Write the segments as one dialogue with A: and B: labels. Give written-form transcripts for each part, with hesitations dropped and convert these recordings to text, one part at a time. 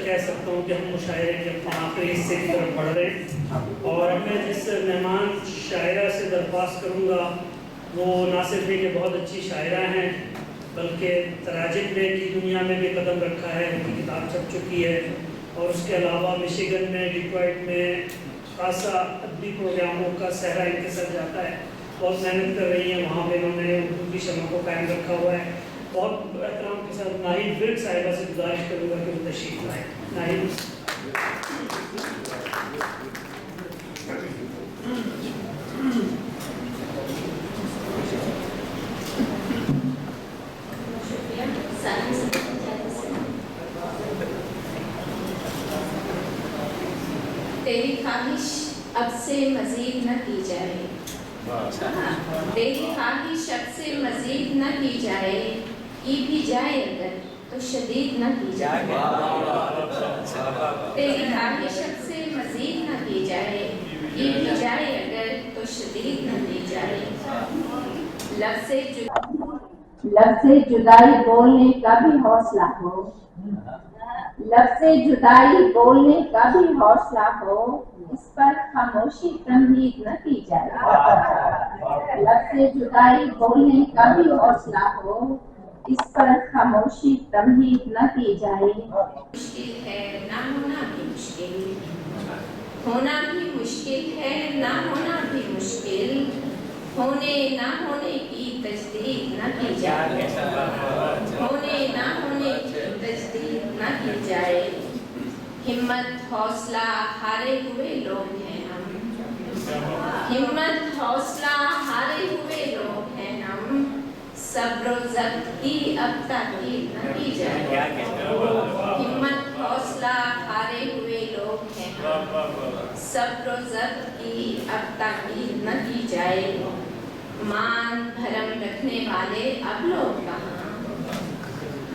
A: کہہ سکتا ہوں کہ ہم مشاعرے کے اپنے آخری حصے کی طرف بڑھ رہے ہیں، اور اب میں جس مہمان شاعرہ سے درخواست کروں گا وہ نہ صرف یہ کہ بہت اچھی شاعرہ ہیں بلکہ تراجم کی دنیا میں بھی قدم رکھا ہے، ان کی کتاب چھپ چکی ہے، اور اس کے علاوہ مشیگن میں ڈیٹرائٹ میں خاصا ادبی پروگراموں کا صحرا ان کے ساتھ جاتا ہے، بہت محنت کر رہی ہیں، وہاں پہ انہوں نے اردو کی شمع کو قائم رکھا ہوا ہے۔ بہت احترام کے ساتھ ناہید ورک صاحبہ سے گزارش کروں گا کہ وہ تشریف لائیں۔ ناہید
B: تیری خواہش اب سے مزید نہ کی جائے، تیری خواہش اب سے مزید نہ کی جائے، کی بھی جائے اگر تو شدید نہ کی جائے، تیری خواہش اب سے مزید نہ کی جائے، کی بھی جائے اگر تو شدید نہ کی جائے۔ لفظ جدائی بولنے کا بھی حوصلہ ہو، لفظ جدائی بولنے کا بھی حوصلہ ہو، اس پر خاموشی تمہید نہ کی جائے، لفظ جدائی بولنے کا بھی حوصلہ ہو، اس پر خاموشی تمہید نہ کی جائے۔ مشکل ہے نہ ہونا بھی مشکل، ہونا بھی مشکل ہے نہ ہونا بھی مشکل، ہونے نہ ہونے کی تجدید نہ کی جائے، ہونے نہ ہونے کی تجدید نہ کی جائے۔ ہمت حوصلہ ہارے ہوئے لوگ ہیں ہم، ہمت حوصلہ ہارے ہوئے لوگ ہیں ہم، صبر و ضبط کی اب تاکید نہ کی جائے، ہمت حوصلہ ہارے ہوئے لوگ ہیں ہم، صبر و ضبط کی اب تاکید نہ کی جائے۔ مان بھرم رکھنے والے اب لوگ کہاں،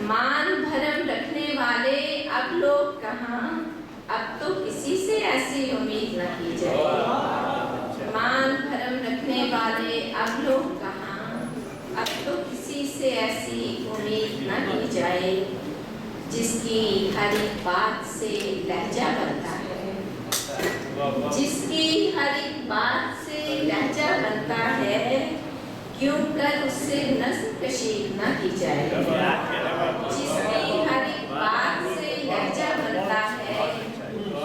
B: مان بھرم رکھنے والے اب لوگ کہاں، اب تو کسی سے ایسی امید نہ کی جائے، مان بھرم رکھنے والے اب لوگ کہاں، اب تو کسی سے ایسی امید نہ کی جائے۔ جس کی ہر ایک بات سے لہجہ بنتا ہے، جس کی ہر ایک بات سے لہجہ بنتا ہے، کیوں کر اس سے نظم کشید نہ کی جائے، جس کی ہر ایک بات سے لہجہ بنتا ہے،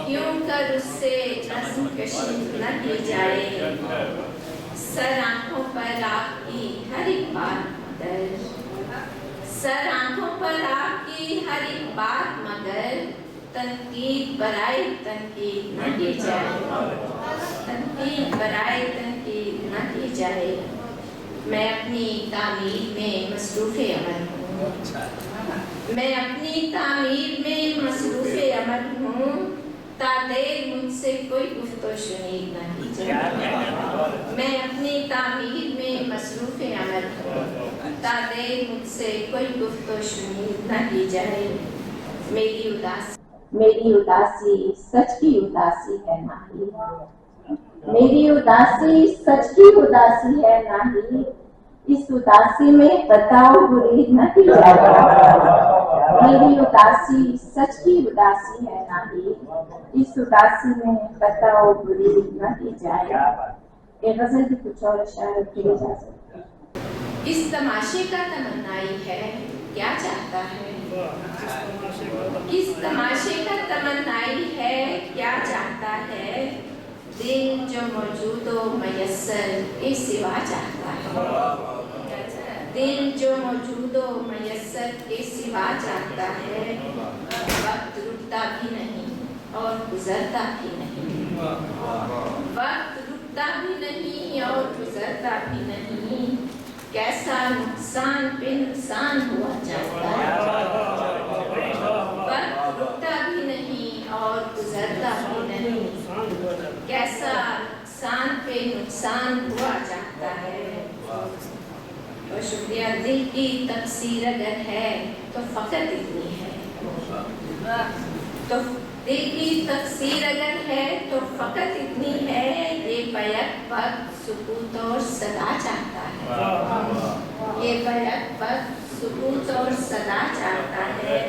B: کیوں کر اس سے نظم کشید نہ کی جائے۔ سر آنکھوں پر آپ کی ہر ایک بات مگر، سر آنکھوں پر آپ کی ہر ایک بات مگر، تنقید برائے تنقید نہ کی جائے، تنقید برائے تنقید نہ کی جائے۔ میں اپنی تعمیر میں مصروف عمل ہوں، میں اپنی تعمیر میں مصروف عمل ہوں، تا دیر مجھ سے کوئی گفت و شنید نہ کی جائے، میں اپنی تعمیر میں مصروف عمل ہوں، تا دیر مجھ سے کوئی گفت و شنید نہ کی جائے۔ میری اداسی سچ کی اداسی ہے نہیں، میری اداسی سچ کی اداسی ہے نہیں، اس اداسی میں بتاؤ برید نہ کی جائے، میری اداسی سچ کی اداسی ہے نہیں، اس اداسی میں بتاؤ برید نہ کی جائے۔ ایک غزل کی کچھ اور اشعار کیے جا سکتے ہیں۔ اس تماشے کا تمنائی ہے کیا چاہتا ہے، اس تماشے کا تمنائی ہے کیا چاہتا ہے، دل جو موجود و میسر کے سوا چاہتا ہے، دل جو موجود و میسر کے سوا چاہتا ہے، وقت رکتا بھی نہیں اور گزرتا بھی نہیں، وقت رکتا بھی نہیں اور گزرتا بھی نہیں، کیسا نقصان پہ نقصان ہوا چاہتا ہے، وقت رکتا بھی نہیں اور گزرتا بھی نہیں، کیسا نقصان پہ نقصان ہوا چاہتا ہے۔ اور شکریہ۔ دل کی تقصیر اگر ہے تو فقط اتنی ہے، تو دل کی تقصیر اگر ہے تو فقط اتنی ہے، یہ بیک وقت سکوت اور صدا چاہتا ہے، یہ بیک وقت سکوت اور صدا چاہتا ہے،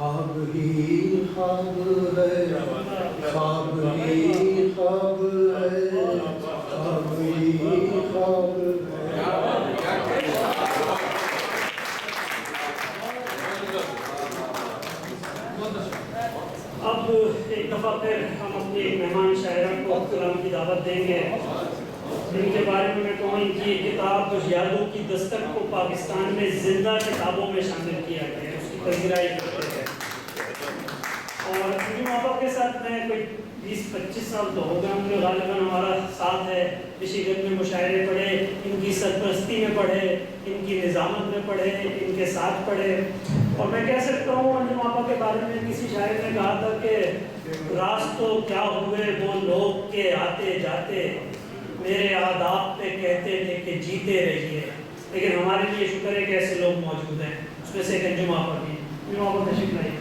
C: خواب ہی خواب ہے، خواب ہی خواب ہے، خواب ہی خواب ہے۔
A: اب ایک دفعہ پھر ہم اپنی مہمان شاعرہ کو کلام کی دعوت دیں گے، جن کے بارے میں کہوں ان کی کتاب یادوں کی دستک کو پاکستان میں زندہ کتابوں میں شامل کیا گیا ہے، اس کی تذکرہ یہ کرتے ہیں۔ اور انجم آپا کے ساتھ میں کوئی 20-25 سال تو ہو گئے ہوں گے غالباً ہمارا ساتھ ہے، مشیگن میں مشاعرے پڑھے، ان کی سرپرستی میں پڑھے، ان کی نظامت میں پڑھے، ان کے ساتھ پڑھے۔ اور میں کہہ سکتا ہوں انجم آپا کے بارے میں کسی شاعر نے کہا تھا کہ راز تو کیا ہوئے وہ لوگ کے آتے جاتے، میرے آداب پہ کہتے تھے کہ جیتے رہیے، لیکن ہمارے لیے شکر ہے کہ ایسے لوگ موجود ہیں، اس میں سے ایک انجم آپا بھی۔ انجم آپا تشریف لائیے۔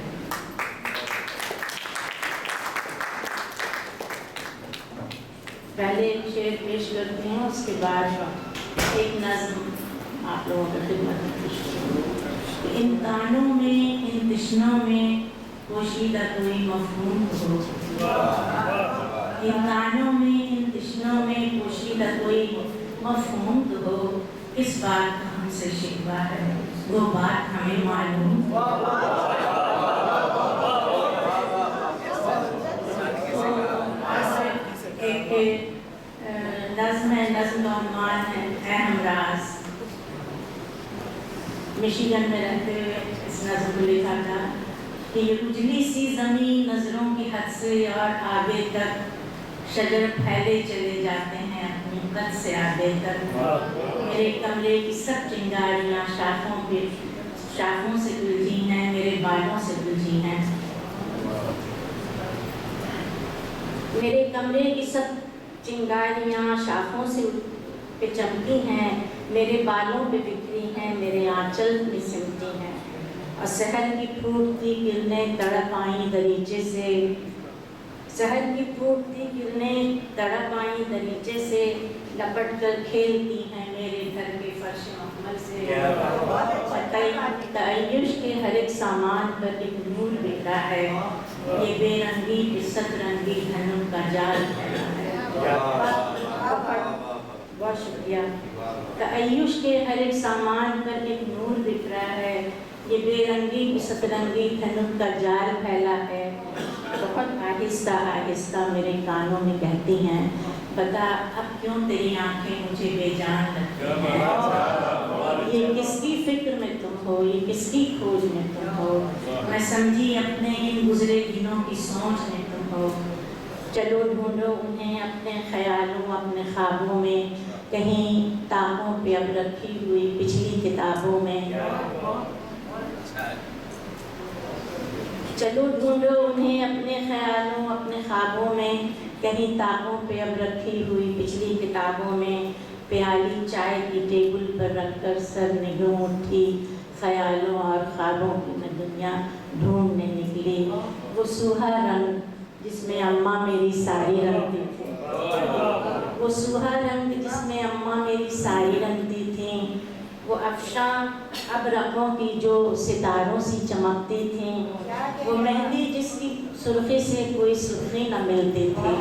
D: پہلے ایک شعر پیش کرتی ہوں، اس کے بعد ایک نظم آپ لوگوں کی خدمت میں پیش کروں۔ ان تانوں میں، ان تشنوں میں پوشیدہ کوئی مفہوم ہو، ان تانوں میں، ان تشنوں میں پوشیدہ کوئی مفہوم ہو، کس بات کا ہم سے شکوہ ہے وہ بات ہمیں معلوم ہو۔ ایک نظم ہے، نظم کا عنوان ہے اے ہمراز۔ مشیگن میں رہتے ہوئے اس نظم کو لکھا تھا کہ یہ اجلی سی زمین نظروں کی حد سے اور آگے تک، شجر پھیلے چلے جاتے ہیں اپنی قد سے آگے تک، میرے کمرے کی سب چنگاریاں شاخوں سے الجھی ہیں، میرے بالوں سے الجھی ہیں، میرے کمرے کی سب چنگاریاں شاخوں سے پہ چمکی ہیں، میرے بالوں پہ بکھری ہیں، میرے آنچل میں سمٹی ہیں، اور سحر کی پھوٹتی کرنیں تڑپ آئیں دریچے سے، سحر کی پھوٹتی کرنیں تڑپ آئیں دریچے سے، لپٹ کر کھیلتی ہیں میرے گھر کے فرش مخمل سے، تعیش کے ہر ایک سامان پر ایک نور بکھرا ہے، یہ بے رنگی پہ ست رنگی دھنم کا جال پھیلا ہے۔ بہت شکریہ۔ تعیش کے ہر ایک سامان پر ایک نور بکھرا ہے، یہ بے رنگی پہ ست رنگی دھنم کا جال پھیلا ہے، بہت آہستہ آہستہ میرے کانوں میں کہتی ہیں، بتا اب کیوں تیری آنکھیں مجھے بے جان لگتی ہیں، یہ کس کی فکر میں تم ہو، یہ کس کی کھوج میں تم ہو، میں سمجھی اپنے ان گزرے دنوں کی سوچ میں تم ہو، چلو ڈھونڈو انہیں اپنے خیالوں اپنے خوابوں میں، کہیں تاہوں پہ اب رکھی ہوئی پچھلی کتابوں میں، چلو ڈھونڈو انہیں اپنے خیالوں اپنے خوابوں میں، کہیں تاہوں پہ اب رکھی ہوئی پچھلی کتابوں میں، پیالی چائے کی ٹیبل پر رکھ کر سر نگوں اٹھی، خیالوں اور خوابوں کی میں دنیا ڈھونڈنے نکلی، وہ سوہا رنگ جس میں اماں میری ساری رنگتی تھی، وہ سوہا رنگ جس میں اماں میری ساری رنگتی تھیں، وہ افشاں ابرقوں کی جو ستاروں سی چمکتی تھیں، وہ مہندی جس کی سرخی سے کوئی سرخی نہ ملتی تھی،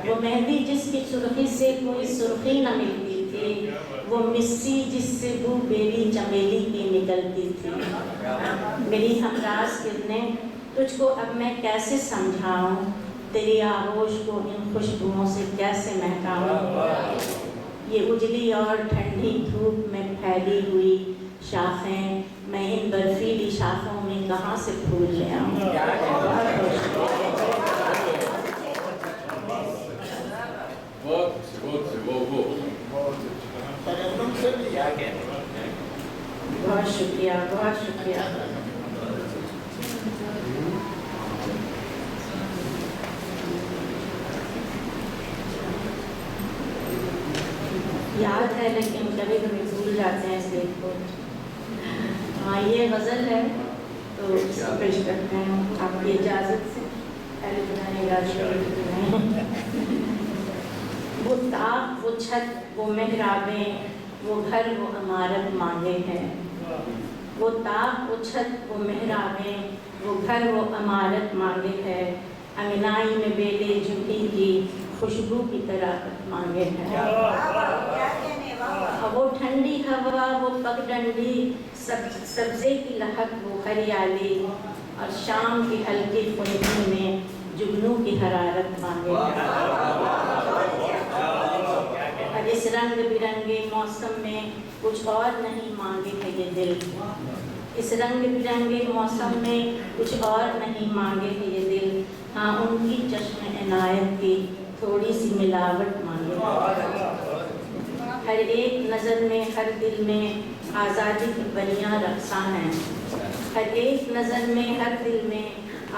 D: وہ مہندی جس کی سرخی سے کوئی سرخی نہ ملتی تھی، وہ مسی جس سے بو بیلی چمیلی کی نکلتی تھی، میری ہمراز کرنیں تجھ کو اب میں کیسے سمجھاؤں، تیری آغوش کو ان خوشبوؤں سے کیسے مہکاؤں، یہ اجلی اور ٹھنڈی دھوپ میں پھیلی ہوئی شاخیں، میں ان برفیلی شاخوں میں کہاں سے پھول لے آؤں۔ بہت شکریہ، بہت شکریہ۔ یاد ہے لیکن کبھی کبھی بھول جاتے ہیں اس لیے کو۔ ہاں یہ غزل ہے تو اس کو پیش کرتے ہیں آپ کی اجازت سے۔ پہلے بنانے کا وہ طاق، وہ چھت، وہ محرابیں، وہ گھر، وہ عمارت مانگے ہیں، وہ طاق وہ چھت وہ محرابیں وہ گھر وہ عمارت مانگے ہے، انگنائی میں بیلے جھوٹی کی خوشبو کی طرح مانگے ہے۔ وہ ٹھنڈی ہوا وہ پگڈنڈی سبزے کی لہک وہ ہریالی، اور شام کی ہلکی خنکی میں جگنو کی حرارت مانگے ہے۔ اور اس رنگ برنگے موسم میں کچھ اور نہیں مانگے ہے یہ دل، اس رنگ برنگے موسم میں کچھ اور نہیں مانگے ہے یہ دل، ہاں ان کی چشم عنایت کی تھوڑی سی ملاوٹ مانگے ہے۔ ہر ایک نظر میں ہر دل میں آزادی کی پریاں رقصاں ہیں، ہر ایک نظر میں ہر دل میں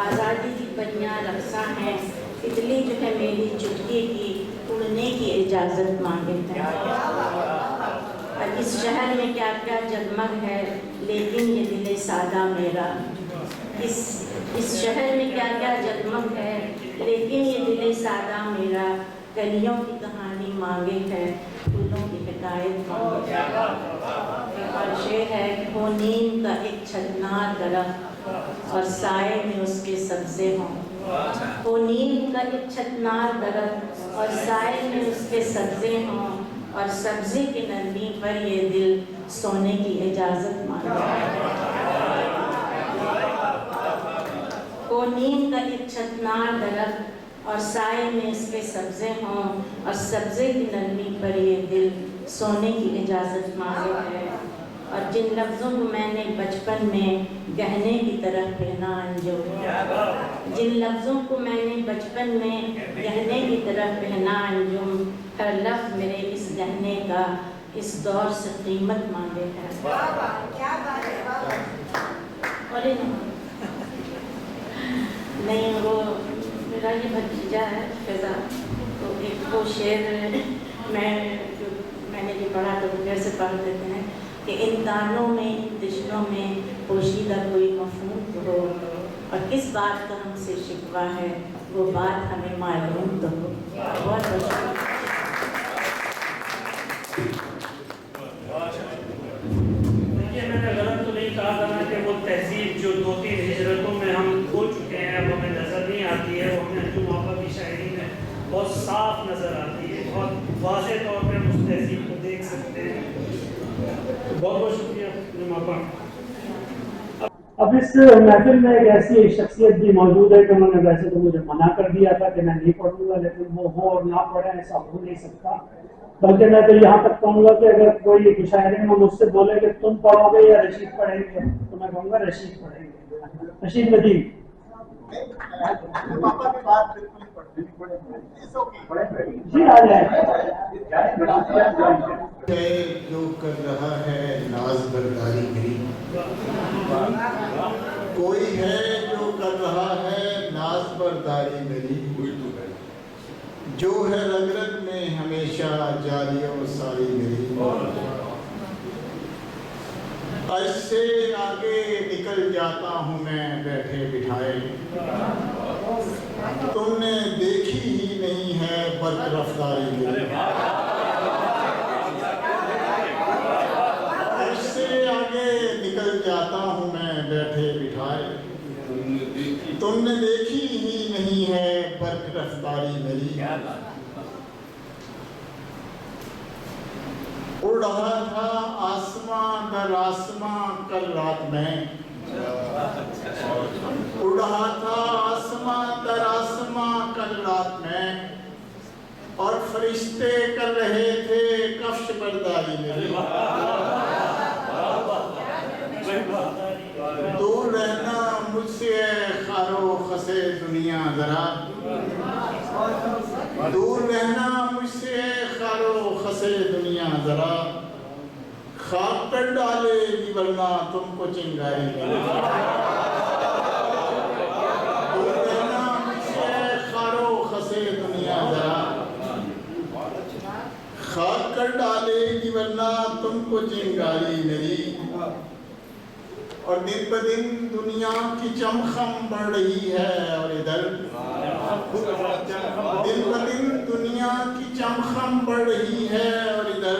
D: آزادی کی پریاں رقصاں ہیں، تتلی جو ہے میری چٹکی کی اڑنے کی اجازت مانگے ہے۔ اور اس شہر میں کیا کیا جگمگ ہے لیکن یہ دل سادہ میرا، اس شہر میں کیا کیا جگمگ ہے لیکن یہ دل سادہ میرا، گلیوں کی کہانی مانگے ہے، پھولوں کی حکایت مانگے ہے۔ اور شعر ہے کہ ہو نیم کا ایک چھتنار درخت اور سائے میں اس کے سبزے ہوں، ہو نیم کا ایک چھتنار درخت اور سائے میں اس کے سبزے ہوں، اور سبزے کی نرمی پر یہ دل سونے کی اجازت مانگے ہے۔ ہو نیم کا ایک چھتنار درخت اور سائے میں اس کے سبزے ہوں، اور سبزے کی نرمی پر یہ دل سونے کی اجازت مانگے ہے۔ اور جن لفظوں کو میں نے بچپن میں گہنے کی طرح پہنا انجم، جن لفظوں کو میں نے بچپن میں گہنے کی طرح پہنا انجم، ہر لفظ میرے اس گہنے کا اس دور سے قیمت مانگے ہے۔ اور نہیں وہ میرا یہ بھتیجا ہے فضا، تو ایک وہ شعر میں نے یہ پڑھا تو وہ کیسے پڑھ دیتے ہیں کہ ان دانوں میں ان تشنوں میں پوشیدہ کوئی مفہوم ہو، اور کس بات کا ہم سے شکوہ ہے وہ بات ہمیں معلوم تو ہو۔ بہت بہت شکریہ۔
A: دیکھیے میں نے غلط تو نہیں کہا تھا کہ وہ تہذیب جو 2-3 ہجرتوں میں ہم کھو چکے ہیں وہ ہمیں نظر نہیں آتی ہے، وہ ہمیں انجم آپا کی شاعری میں بہت صاف نظر آتی ہے، بہت واضح طور پہ ہم اس تہذیب کو دیکھ سکتے ہیں۔ بہت بہت شکریہ انجم آپا۔
E: اب اس محفل میں ایک ایسی شخصیت بھی موجود ہے کہ انہوں نے ویسے تو مجھے منع کر دیا تھا کہ میں نہیں پڑھوں گا، لیکن وہ ہو اور نہ پڑھیں ایسا ہو نہیں سکتا، بلکہ میں تو یہاں تک کہوں گا کہ اگر کوئی مشاعرے میں مجھ سے بولے کہ تم پڑھو گے یا رشید پڑھیں گے تو میں کہوں گا رشید پڑھیں گے۔ رشید ندیم۔ جی آ جائیں۔
F: جو کر رہا ہے ناز برداری میری، کوئی ہے جو کر رہا ہے ناز برداری میری، جو ہے رگ رگ میں ہمیشہ جاری و ساری میری، عرش سے آگے نکل جاتا ہوں میں بیٹھے بٹھائے، تم نے دیکھی ہی نہیں ہے برق رفتاری میری، عرش سے آگے نکل جاتا ہوں میں بیٹھے بٹھائے، تم نے دیکھی ہی نہیں ہے برق رفتاری میری، اڑ رہا تھا آسمان در آسمان کل رات میں، اڑ رہا تھا آسمان در آسمان کل رات میں، اور فرشتے کر رہے تھے کفش برداری میری، دور رہنا مجھ سے خار و خسے دنیا ذرا، دور رہنا مجھ سے خار و خسے دنیا ذرا، خاک پر ڈالے گی ورنہ تم کو چنگاری ملے، دور رہنا مجھ سے خار و خسے دنیا ذرا، خاک کر ڈالے گی ورنہ تم کو چنگاری میری، اور دن بدن دنیا کی چمخم بڑھ رہی ہے، اور ادھر دن بدن دنیا کی چمخم بڑھ رہی ہے، اور ادھر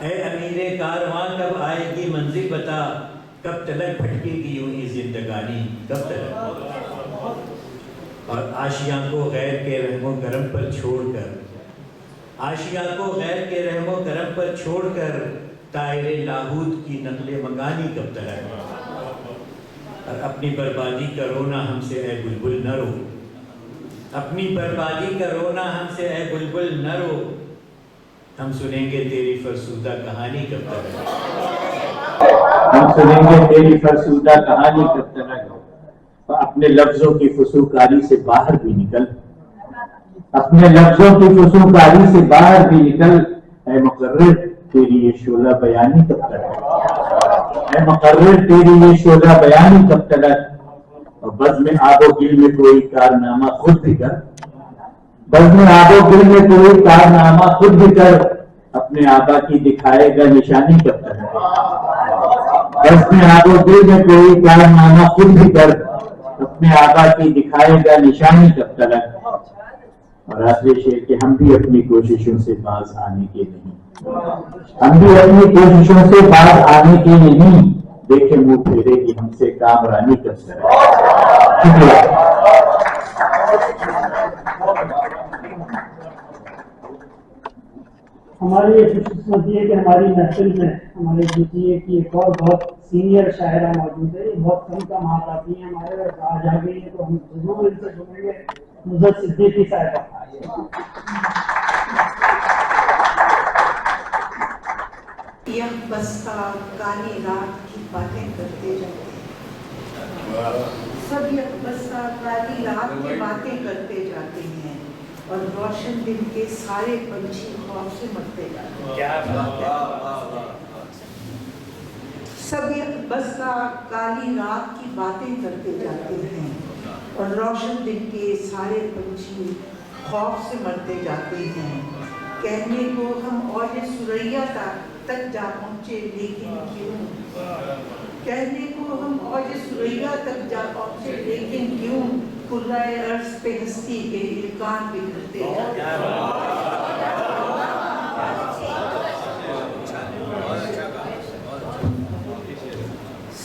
G: اے امیر کارواں کب آئے گی منزل بتا، کب تلک بھٹکے گی یوں ہی زندگانی کب تلک۔ اور آشیاں کو غیر کے رحم و کرم پر چھوڑ کر، آشیاں کو غیر کے رحم و کرم پر چھوڑ کر، طائر لاہوت کی نقل منگانی کب تلک۔ اور اپنی بربادی کا رونا ہم سے اے بلبل نہ رو، اپنی بربادی کا رونا ہم سے اے بلبل نہ رو، ہم سنیں گے تیری فرسودہ کہانی کب تک، ہم سنیں گے تیری فرسودہ کہانی کب تک۔ اپنے لفظوں کی فسوکاری سے باہر بھی نکل، اپنے لفظوں کی فسوکاری سے باہر بھی نکل، اے مقرر تیری یہ شعلہ بیانی کب تک، اے مقرر تیری یہ شعلہ بیانی کب تک۔ اور بزم آب و گل میں کوئی کارنامہ خود بھی کر، بزم آب و گل میں کوئی کارنامہ خود بھی کر، اپنے آبا کی دکھائے گا نشانی کب تک، بزم آب و گل میں کوئی کارنامہ خود بھی کر، اپنے آبا کی دکھائے گا نشانی کب تک۔ اور آخری شعر کہ ہم بھی اپنی کوششوں سے باز آنے کے نہیں، ہم بھی اپنی کوششوں سے باز آنے کے نہیں، دیکھیں منہ پھیرے گی ہم سے کامرانی کب تک۔ شکریہ۔
E: ہماری یہ خوش قسمتی ہے کہ ہماری محفل میں ہمارے جی کی ایک اور بہت سینئر شاعرہ موجود ہے، یہ بہت کم کم ہاتھ آتی ہیں ہمارے، آج آ گئی ہیں تو ہم ضرور ان سے سنیں گے۔ نصرت صدیقی صاحبہ۔
H: یک بستہ کالی رات کی باتیں کرتے جاتے ہیں، سب یک بستہ کالی رات کی باتیں کرتے جاتے ہیں، اور روشن دن کے سارے پنچھی خوف سے مرتے جاتے ہیں۔ سب یک بستہ کالی رات کی باتیں کرتے جاتے ہیں، اور روشن دن کے سارے پنچھی خوف سے مرتے جاتے ہیں۔ کہنے کو ہم اوج ثریا تک جا پہنچے لیکن کیوں، کہنے کو ہم اوج ثریا تک جا پہنچے لیکن کیوں، کرۂ عرض پہ ہستی کے ارکان بکھرتے جاتے ہیں۔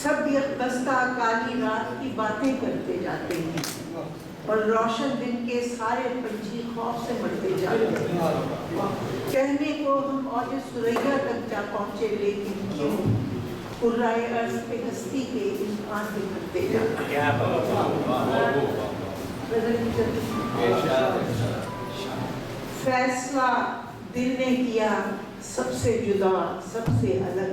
H: سب یک بستہ کالی رات کی باتیں کرتے جاتے ہیں، اور روشن دن کے سارے پنچھی خوف سے مرتے جاتے ہیں۔ کہنے کو ہم اوج ثریا تک جا پہنچے لیکن کیوں، کرۂ عرض پہ ہستی کے امکان بکھرتے جاتے ہیں۔ فیصلہ دل نے کیا سب سے جدا سب سے الگ،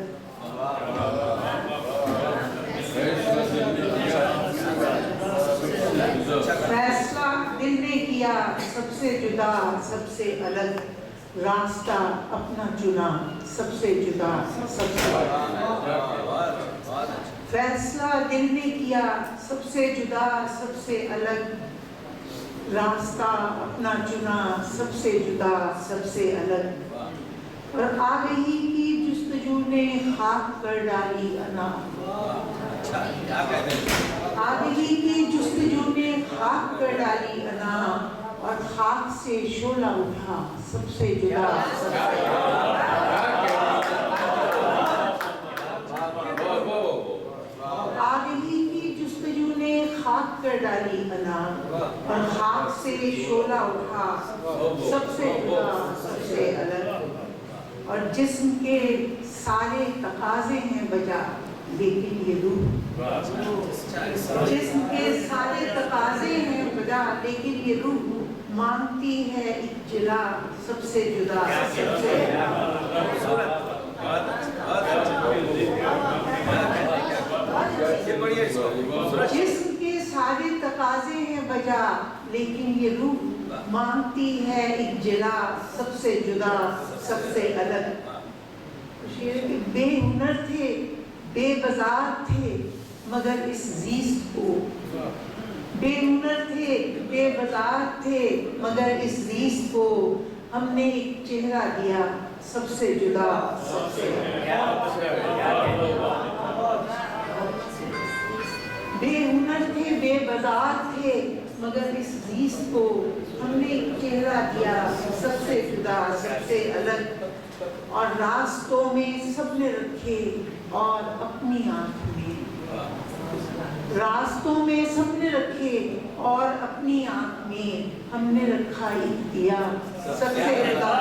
H: فیصلہ دل نے کیا سب سے جدا سب سے الگ، راستہ اپنا چنا سب سے جدا سب سے الگ۔ فیصلہ دل نے کیا سب سے جدا سب سے الگ، راستہ اپنا چنا سب سے جدا سب سے الگ۔ اور آگہی کی جستجو نے خاک کر ڈالی انا، آگہی کی جستجو نے خاک کر ڈالی انا، اور خاک سے شعلہ اٹھا سب سے جدا سب سے آگہی کی جستجو نے خاک کر ڈالی انا، اور خاک سے شعلہ اٹھا سب سے جدا سب سے الگ۔ اور جسم کے سارے تقاضے ہیں بجا لیکن یہ روح، جسم کے سارے تقاضے ہیں بجا لیکن یہ روح مانگتی ہے ایک جلا سب سے جدا سب سے جسم کے سارے تقاضے ہیں بجا لیکن یہ روح مانگتی ہے ایک جلا سب سے جدا سب سے الگ۔ بے ہنر تھے بے بازار تھے مگر اس زیست کو، بے ہنر تھے بے بازار تھے مگر اس زیست کو، ہم نے ایک چہرہ دیا سب سے جدا سب سے بے ہنر تھے بے بازار تھے مگر اس زیست کو، ہم نے ایک چہرہ دیا سب سے جدا سب سے الگ۔ اور راستوں میں سب نے رکھے اور اپنی آنکھ میں، راستوں میں سب نے رکھے اور اپنی آنکھ میں ہم نے رکھا ایک دیا سب سے جدا۔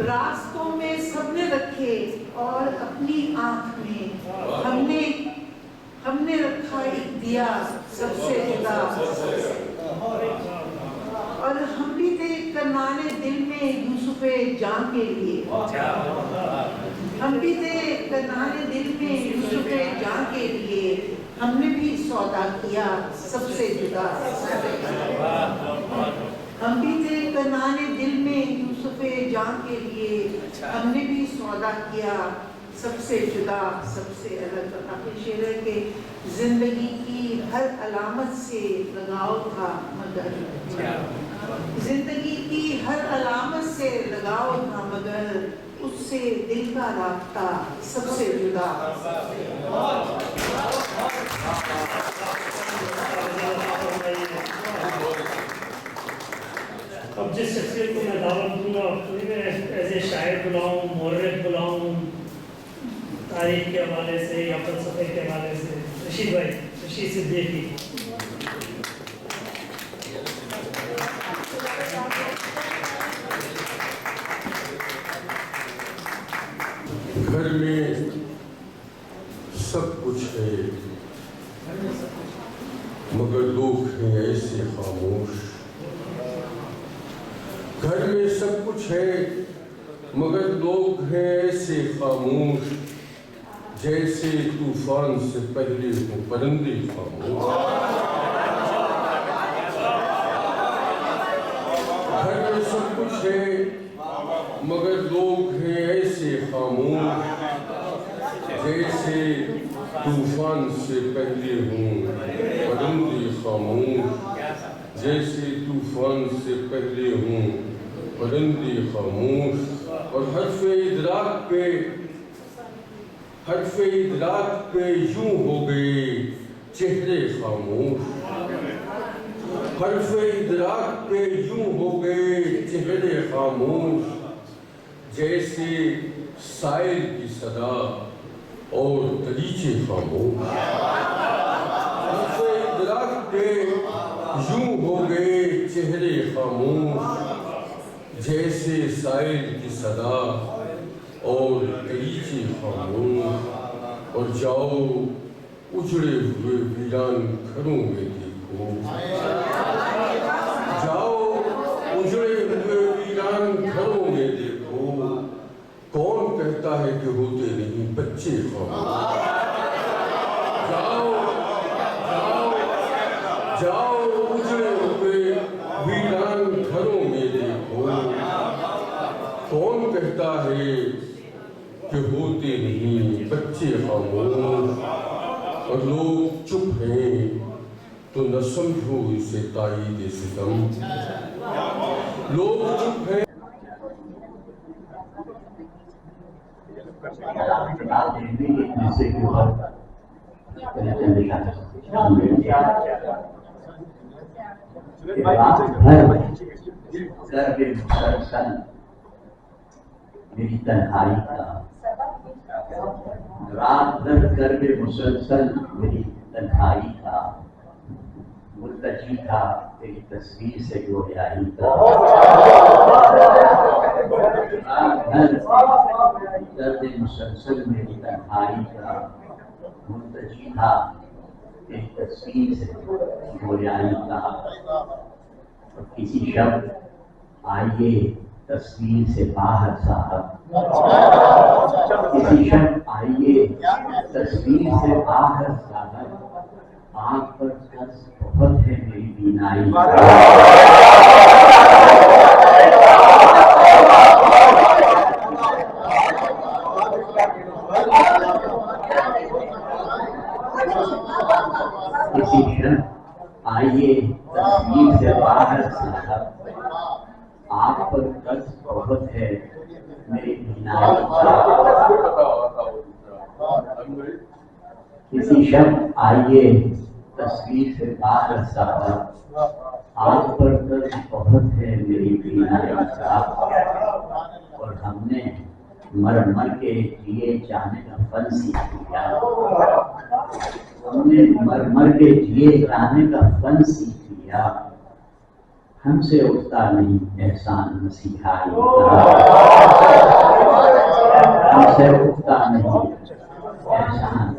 H: راستوں میں سب نے رکھے اور اپنی آنکھ میں ہم نے رکھا ایک دیا سب سے جدا۔ اور ہم بھی تھے کنعان دل میں یوسف جاں کے لیے، ہم بھی تھے کنعان دل میں یوسف جاں کے لیے، ہم نے بھی سودا کیا سب سے جدا۔ ہم بھی تھے کنعان دل میں یوسف جاں کے لیے، ہم نے بھی سودا کیا سب سے جدا سب سے الگ۔ آخر شعر ہے کہ زندگی کی ہر علامت سے لگاؤ تھا مگر، زندگی کی ہر علامت سے لگاؤ تھا مگر، اس سے دل کا رابطہ سب سے جدا۔
A: اب جس شخصیت کو میں دعوت دوں گا میں ایز اے شاعر بلاؤں، مورخ بلاؤں، تاریخ کے حوالے سے یا فلسفے کے حوالے سے، رشید بھائی، رشید صدیقی۔
I: گھر میں سب کچھ ہے مگر لوگ ہیں ایسے خاموش، گھر میں سب کچھ ہے مگر لوگ ہیں ایسے خاموش، جیسے طوفان سے پہلے ہوں پرندے خاموش۔ گھر میں سب کچھ ہے مگر لوگ ہیں ایسے خاموش، جیسے طوفان سے پہلے ہوں پرندے خاموش، جیسے طوفان سے پہلے ہوں پرندے خاموش۔ اور حرف ادراک پہ یوں ہو گئے چہرے خاموش، حرف ادراک پہ یوں ہو گئے چہرے خاموش، جیسے سائل کی صدا اور دریچے خاموش۔ حرف ادراک پہ یوں ہو گئے چہرے خاموش، جیسے سائل کی صدا اور دریچے خاموش۔ اور جاؤ اجڑے ہوئے ویران گھروں میں دیکھو، جاؤ اجڑے ہوئے ویران گھروں میں دیکھو، کون کہتا ہے کہ ہوتے نہیں بچے خاموش۔ جاؤ اجڑے ہوئے ویران گھروں میں دیکھو، کون کہتا ہے کہ ہوتے نہیں بچے خاموش۔ اور لوگ چپ ہیں تو نہ سمجھو اسے تائید ستم، لوگ چپ ہیں۔
J: میری تنہائی کا رات بھر کرب مسلسل میری تنہائی کا، ملتجی تھا تیری تصویر سے گویائی کا، رات بھر درد مسلسل میری تنہائی کا، ملتجی تھا تیری تصویر سے گویائی کا۔ اور کسی شب آئیے تصویر سے باہر صاحب، کسی شب آئیے تصویر سے باہر صاحب، آنکھ پر قرض بہت ہے میری بینائی کا۔ کسی شب آئیے تصویر سے باہر صاحب، آنکھ پر قرض بہت ہے میری بینائی کا۔ کسی شب آئیے تصویر سے باہر صاحب آپ پر قرض بہت ہے میری بینائی کا، اور ہم نے مر مر کے جیے جانے کا فن سیکھ لیا، ہم نے مر مر کے جیے جانے کا فن سیکھ لیا، ہم سے اٹھتا نہیں احسان مسیحائی کا، ہم سے اٹھتا نہیں احسان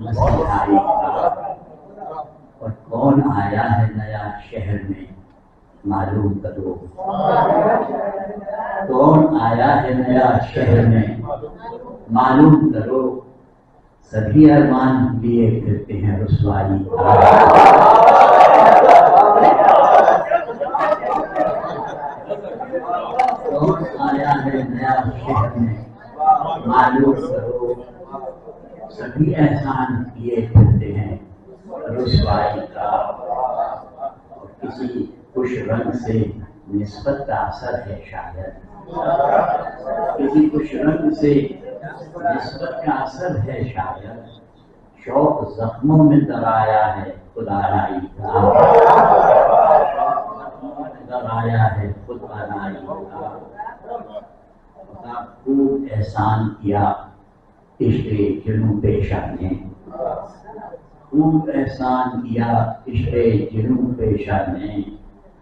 J: مسیحائی کا۔ اور کون آیا ہے نیا شہر میں معلوم کرو، کون آیا ہے نیا شہر میں معلوم کرو، سبھی ارمان لیے پھرتے ہیں رسوائی کا۔ کون آیا ہے نیا شہر میں معلوم کرو، سبھی احسان کیے پھرتے ہیں رسوائی کا۔ اور کسی خوش رنگ سے نسبت کا اثر ہے شاید، کسی خوش رنگ سے نسبت کا اثر ہے شاید، شوق زخموں میں درایا ہے خدا رائی کا، درایا ہے خدا رائی کا۔ خدا خوب احسان کیا عشق جنوں پیشہ نے، خوب احسان کیا عشق جنوں پیشہ نے،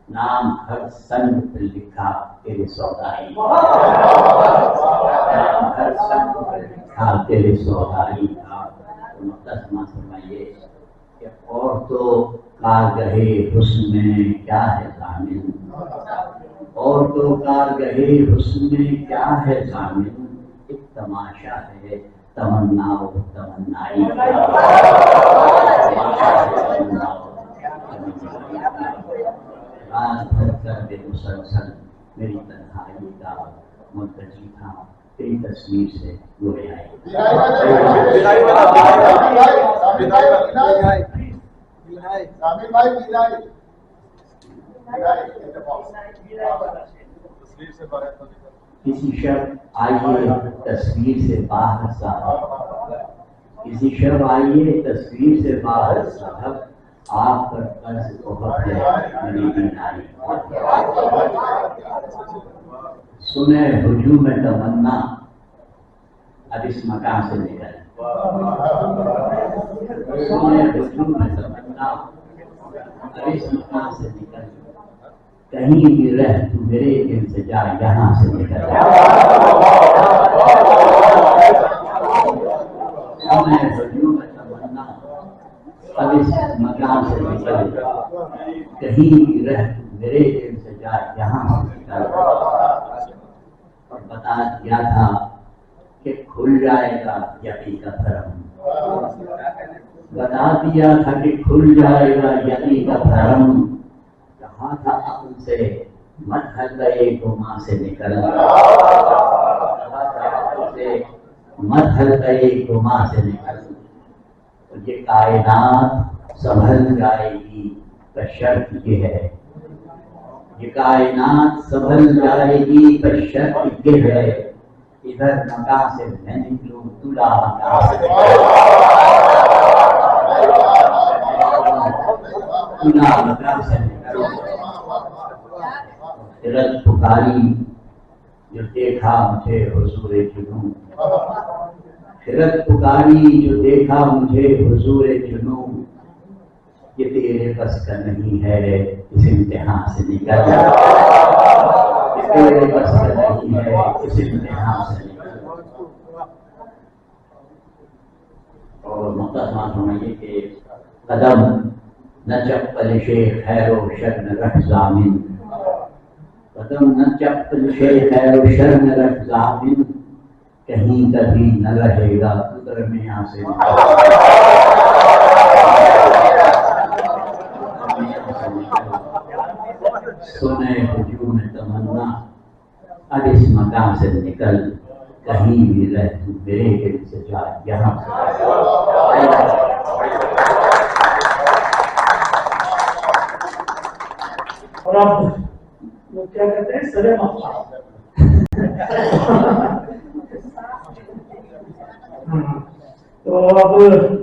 J: نام ہر سنگ پر لکھا تیرے سودائی، نام ہر سنگ پر لکھا تیرے سودائی کا۔ مقدمہ فرمائیے کہ اور تو کارگہے حسن میں کیا ہے ضامن، اور تو کارگہے حسن میں کیا ہے ضامن، ایک تماشا ہے تمنا و تمنائی کا، تماشا ہے تمنا و تمنائی کا۔ رات بھر کر دے مسلسل میری تنہائی کا، مرتجی تھا تیری تصویر سے گوئے آئی۔ کسی شب آئیے تصویر سے باہر صاحب، کسی شب آئیے تصویر سے باہر صاحب، آپ پر قرض بہت ہے میری بینائی۔ سنے ہجوم تمنا اب اس مکان سے نکل، سنے ہجوم تمنا اب اس مکان سے نکل، کہیں بھی رہ تو میرے انتظار یہاں سے نکل۔ سنے ہجوم تمنا اب اس مکان سے نکل، کہیں بھی رہ تو میرے انتظار یہاں سے نکل۔ اور بتا دیا تھا کہ کھل جائے گا یقین کا بھرم، بتا دیا تھا کہ کھل جائے گا یقین کا بھرم، کہا تھا عقل سے مت حلقۂ گماں سے نکل، کہا تھا عقل سے مت حلقۂ گماں سے نکل۔ اور یہ کائنات سنبھل جائے گی کا شرط یہ ہے، یہ کائنات سنبھل جائے گی پر شرط یہ ہے، ادھر مکان سے میں نکلوں تلا مکان سے تلا مکان سے نکلوں۔ خرد پکاری جو دیکھا مجھے حضور جنوں، خرد پکاری جو دیکھا مجھے حضور جنوں، یہ تیرے بس کا نہیں ہے اس امتحان سے نکل، یہ تیرے بس کا نہیں ہے اس امتحان سے نکل۔ اور مقدمہ فرمائیے کہ قدم نہ چپل شیخ خیر و شر نہ رکھ ضامن، قدم نہ چپل شیخ خیر و شر نہ رکھ ضامن، کہیں کبھی نہ رہے گا قدر میں یہاں سے سنے ہجوم تمنا اب اس مکان سے نکل، کہیں بھی رہ تو میرے دل سے جا یہاں سے۔
E: اور اب وہ کیا کہتے ہیں سرے مقام، تو تو اب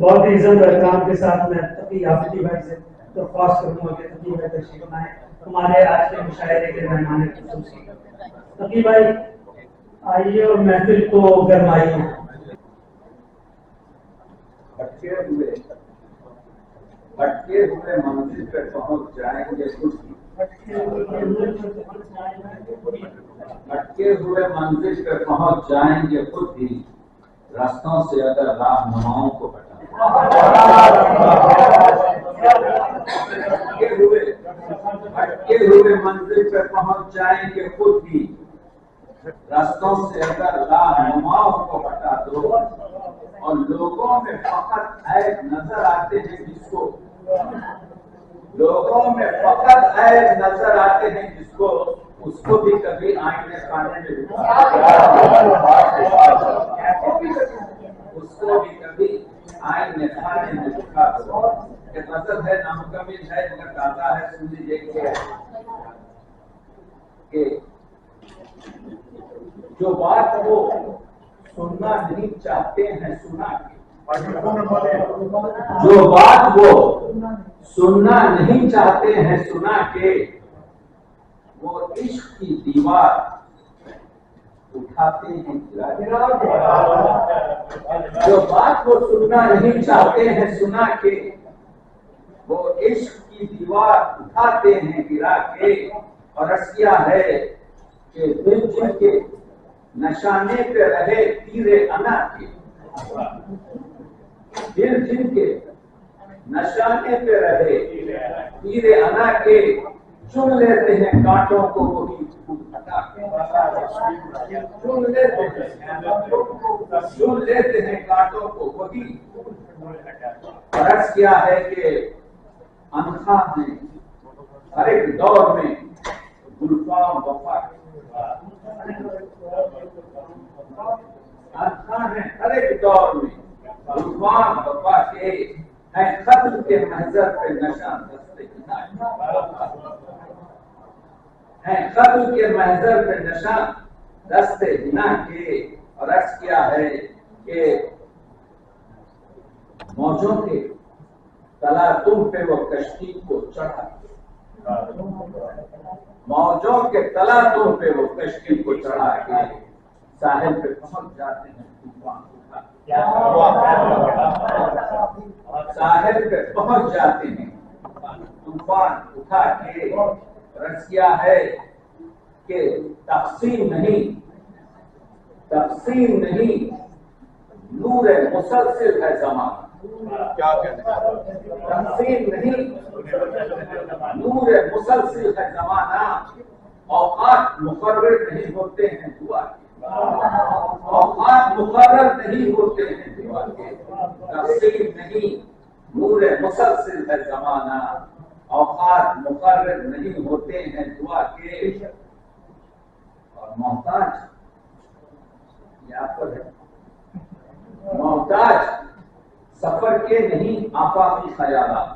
E: بہت ہی عزت و احترام کے ساتھ میں تقی آفتی بھائی سے درخواست کروں گا کہ تقی بھائی تشریف لائیں ہمارے آج کے مشاعرے کے مہمان خصوصی. تقی بھائی آئیے اور محفل کو گرمائیے.
J: بھٹکے ہوئے منزل پہ پہنچ جائیں گے خود ہی. بھٹکے ہوئے منزل پہ پہنچ جائیں گے خود ہی. راستوں سے اگر راہنماؤں کو ہٹا بھٹکے ہوئے منزل پہ پہنچ جائیں گے خود ہی. راستوں سے اگر راہنماؤں کو ہٹا دو اور لوگوں میں فقط عیب نظر آتے ہیں جس کو نظر آتے ہیں جس کو اس کو بھی کبھی آئینے خانے میں دکھا دو. یہ مطلب ہے نامکمل ہے مگر تازہ ہے. سن لیجیے کہ جو بات وہ سننا نہیں چاہتے ہیں سنا کے. جو بات وہ سننا نہیں چاہتے ہیں سنا کے وہ عشق کی دیوار اٹھاتے ہیں گرا کے. جو بات وہ سننا نہیں چاہتے ہیں سنا کے وہ عشق کی دیوار اٹھاتے ہیں گرا کے. اور عرض کیا ہے کہ دل جن کے نشانے پہ رہے تیرے انا کے. دل جن کے نشانے پہ رہے تیرے انا کے چن لیتے ہیں کانٹوں کو وہی ہٹا کے. چن لیتے ہیں کانٹوں کو وہی. اور عرض کیا ہے کہ انخواہ میں ہر ایک دور میں گلفام وفا ہر ایک دور میں گلفام وفا کے ہیں. قتل کے محضر پہ نشان دستے ہیں. قتل کے محضر پہ نشان دستے ہنا کے. اور عرض کیا ہے کہ موجوں کے تلاتم پہ وہ کشتی کو چڑھا. موجوں کے تلاتم پہ وہ کشتی کو چڑھا کے ساحل پہ پہنچ جاتے ہیں. ساحل پہ پہنچ جاتے ہیں طوفان اٹھا کے. عرض کیا ہے کہ تقسیم نہیں نور مسلسل ہے زمانہ. تقسیم نہیں نور مسلسل ہے زمانہ. اوقات مقرر نہیں ہوتے ہیں دعا کے. اوقات مقرر نہیں ہوتے ہیں دعا کے. تقسیم نہیں نور مسلسل ہے زمانہ. اوقات مقرر نہیں ہوتے ہیں دعا کے. اور محتاج یہاں پر ہے. محتاج سفر کے نہیں آفاقی خیالات.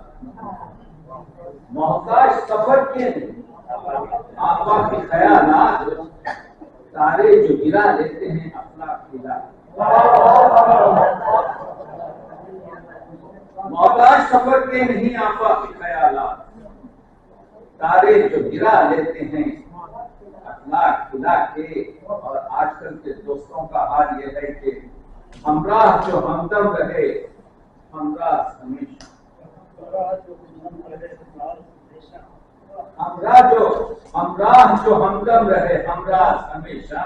J: محتاج سفر کے نہیں آفاقی خیالات. تارے جو گرا لیتے ہیں افلاک گرا. محتاج سفر کے نہیں آفاقی خیالات. تارے جو گرا لیتے ہیں افلاک گرا کے. اور آج کل کے دوستوں کا حال یہ ہے کہ ہمراہ جو ہمدم رہے ہمراہ ہمیشہ. ہمراہ جو ہمدم رہے ہمراہ ہمیشہ.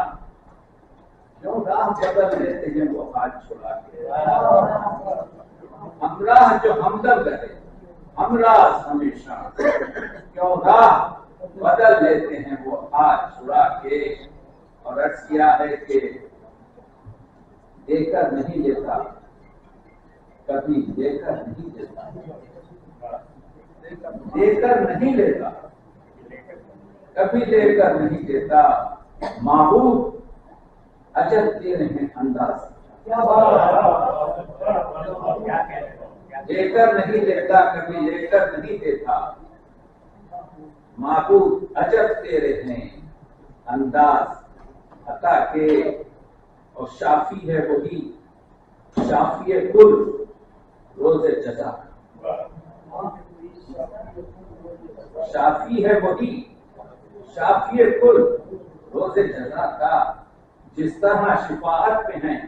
J: کیوں راہ بدل لیتے ہیں وہ ہاتھ چھڑا کے. ہمراہ جو ہمدم رہے ہمراہ ہمیشہ. کیوں راہ بدل لیتے ہیں وہ ہاتھ چھڑا کے. اور عرض کیا ہے کہ دے کر نہیں دیتا کبھی دے کر نہیں دیتا. دے کر نہیں لیتا کبھی دے کر نہیں دیتا. معبود عجب تیرے ہیں انداز. دے کر نہیں لیتا کبھی لے کر نہیں دیتا. معبود عجب تیرے ہیں انداز عطا کے. اور شافی ہے وہی شافی کل روز جزا. شافی ہے وہی شافی کل روز جزا کا. جس طرح شفاعت میں ہیں،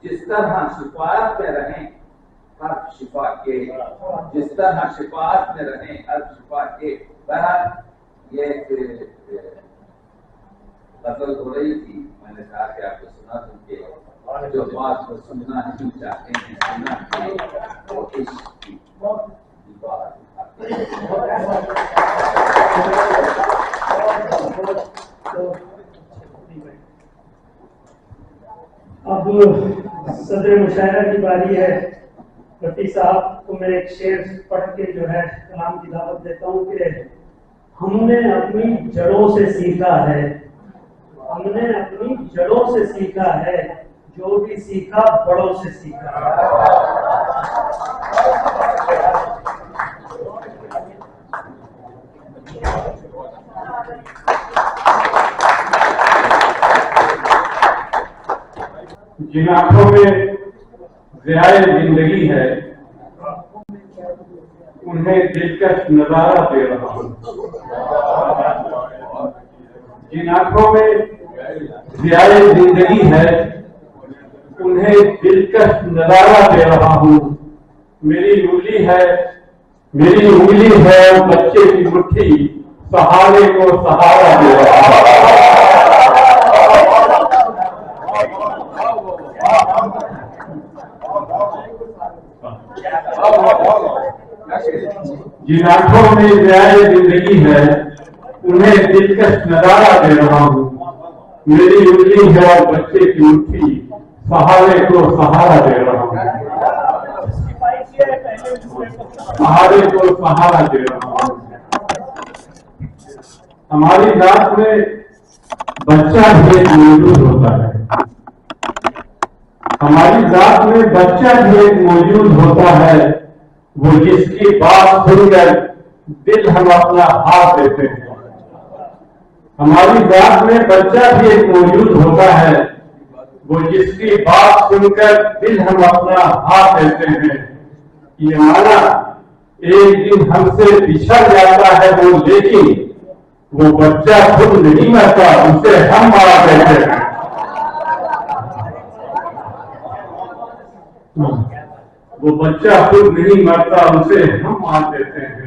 J: جس طرح شفاعت میں رہیں حرف شفا کے، جس طرح شفاعت میں رہیں حرف شفا کے. بہرحال یہ غزل ہو رہی تھی، میں نے کہا کہ آپ کو سنا دوں کہ جو بات کو سننا نہیں چاہتے ہیں سننا کہ وہ عشق کی بات.
E: اب صدر مشاعرہ کی باری ہے. بھٹی صاحب کو میں ایک شعر پڑھ کے جو ہے کلام کی دعوت دیتا ہوں کہ ہم نے اپنی جڑوں سے سیکھا ہے، ہم نے اپنی جڑوں سے سیکھا ہے، جو بھی سیکھا بڑوں سے سیکھا.
K: جن آنکھوں میں ضیائے زندگی ہے انہیں دلکش نظارہ دے رہا ہوں. جن آنکھوں میں ضیائے زندگی ہے انہیں دلکش نظارہ دے رہا ہوں. میری انگلی ہے اور بچے کی مٹھی سہارے کو سہارا دے رہا ہوں. جن آنکھوں میں ضیائے زندگی ہے انہیں دلکش نظارہ دے رہا ہوں. میری انگلی ہے اور بچے کی مٹھی سہارے کو سہارا دے رہا ہوں. سہارے کو سہارا دے رہا ہوں. ہماری ذات میں بچہ بھی ایک موجود ہوتا ہے. ہماری ذات میں بچہ بھی ایک موجود ہوتا ہے. وہ جس کی بات سن کر دل ہم اپنا ہاتھ دیتے ہیں. ہماری ذات میں بچہ بھی ایک موجود ہوتا ہے. وہ جس کی بات سن کر دل ہم اپنا ہاتھ دیتے ہیں. یہ مانا ایک دن ہم سے بچھڑ جاتا ہے وہ، لیکن وہ بچہ خود نہیں مرتا، اسے ہم مارا دیتے ہیں. وہ بچہ خود نہیں مرتا، اسے ہم مار دیتے ہیں.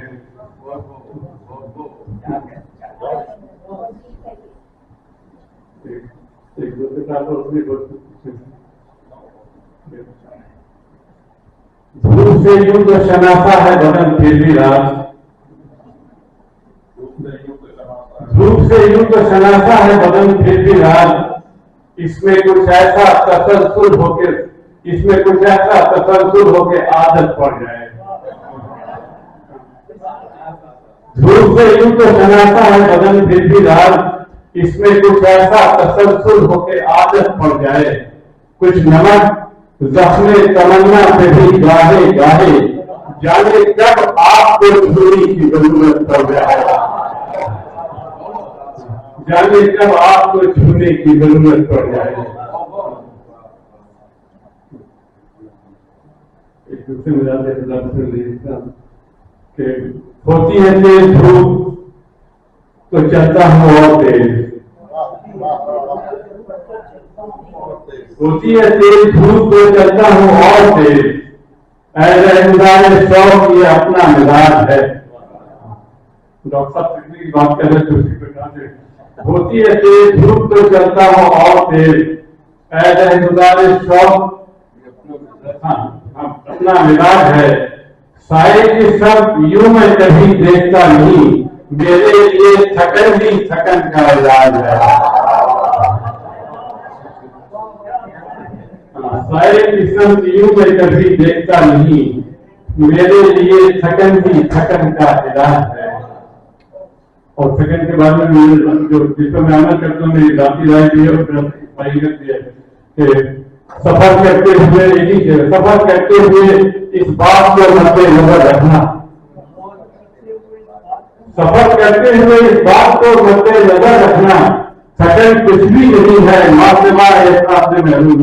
K: دھوپ سے یوں تو شناسا ہے بدن پھر بھی رات. دھوپ سے یوں تو شناسا ہے بدن پھر بھی رات. اس میں کچھ ایسا تسلسل ہو کے عادت پڑ جائے. دھوپ سے یوں تو شناسا ہے بدن پھر بھی رات. اس میں کچھ ایسا تسلسل ہو کے عادت پڑ جائے. کچھ نمک زخم تمنا پہ بھی گاہے گاہے، جانے کب آپ کو چھوڑی کی ضرورت پڑ جائے. جانے کب آپ کو چھونے کی ضرورت پڑ جائے. ایک دوسرے میں کہ ہوتی ہے تیز دھوپ تو چلتا ہوں اور تیز. ہوتی ہے تیز دھوپ تو چلتا ہوں اور تیز. ایسے گزارے شوق یہ اپنا مزاج ہے. ڈاکٹر صاحب کتنی کی بات کر رہے تھے. ہوتی ہے تیز دھوپ تو چلتا ہوں اور تیز. ایسے گزارے شوق اپنا مزاج ہے. سائے کی سب یوں میں کبھی دیکھتا نہیں، میرے لیے تھکن بھی تھکن کا علاج ہے. سائے کی سب یوں میں کبھی دیکھتا نہیں، میرے لیے تھکن بھی تھکن کا علاج ہے. اور تھکن کے بارے میں جو جس پر میں عمل کرتا ہوں میری ذاتی رائے بھی ہے اور حقیقت بھی ہے کہ سفر کرتے ہوئے اس بات کو مد نظر رکھنا. سفر کرتے ہوئے اس بات کو مد نظر رکھنا، تھکن کچھ بھی نہیں ہے، ماں سے ماں ایک ساتھ میں محروم.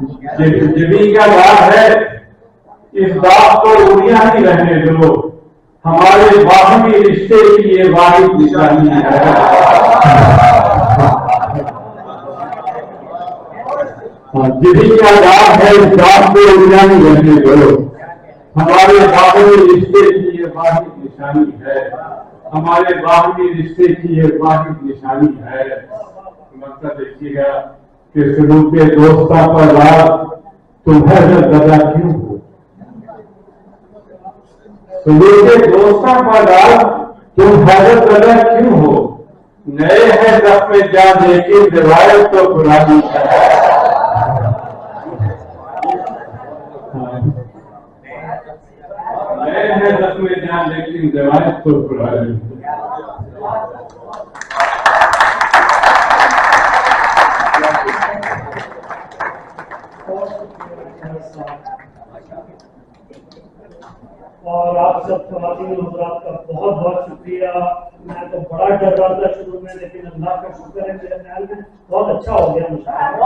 K: جبھی کا داغ ہے، اس داغ کو اڑیا ہی رہنے دو، ہمارے باہمی رشتے کی یہ واحد نشانی ہے۔ جبھی کا داغ ہے، اس داغ کو اڑیا ہی رہنے دو، ہمارے باہمی رشتے کی یہ واحد نشانی ہے، ہمارے باہمی رشتے کی یہ واحد نشانی ہے۔ مطلب دیکھیے گا کہ سلوک دوستہ پر رات تمہیں دادا کیوں ہو، سلوک دوستہ پر رات تم حیرت دادا کیوں ہو، نئے ہیں دف میں جان لیکن روایت تو پرانی ہے۔ نئے ہیں دف میں جان لیکن روایت تو پرانی ہے۔
E: اور آپ سب خواتین و حضرات کا بہت بہت شکریہ۔ میں تو بڑا ڈر رہا تھا شروع میں، لیکن اللہ کا شکر ہے میرے خیال میں بہت اچھا ہو گیا مشاعرہ۔